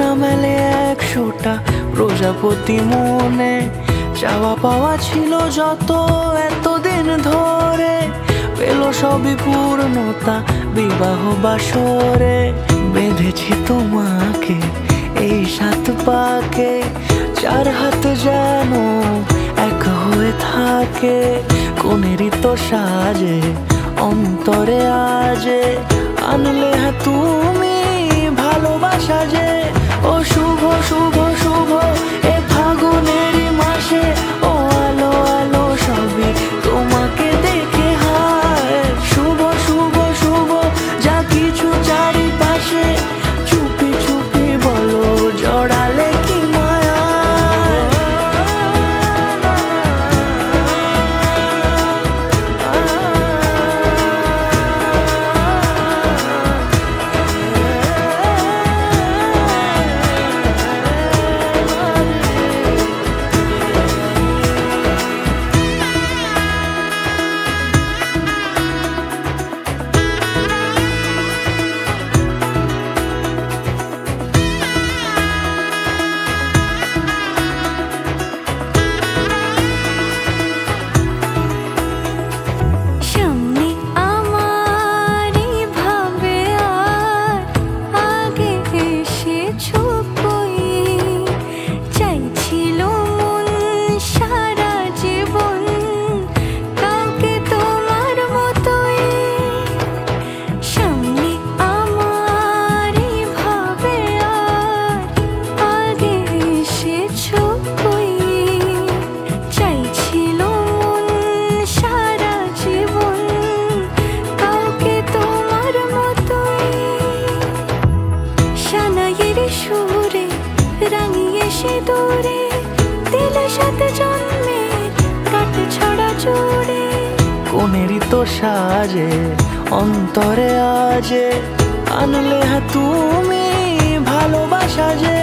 না মেলে 100টা প্রজাপতি মনে, চাওয়া পাওয়া ছিল যত এতদিন ধরে, পেল সবই পূর্ণতা বিবাহ বাসরে। বেঁধেছি তোমাকে এই 7 পাকে, 4 হাত যেন এক হয়ে থাকে। কোনেরই তো সাজে অন্তরে আজে, আনলে তুমি ভালোবাসা যে। ও শুভ শুভ শুভ এ ফাগুনেরই মাসে, ও আলো আলো সবই তোমাকে দেখে হায়। শুভ শুভ শুভ যা কিছু চারিপাশে, চুপি চুপি বলো জড়ালে কি মায়া। সুরে রাঙিয়ে সে দূরে দিলে 7 জন্মের কাট ছড়া জোরে। কোনেরই তো সাজে অন্তরে আজে, আনলে তুমি ভালোবাসা যে।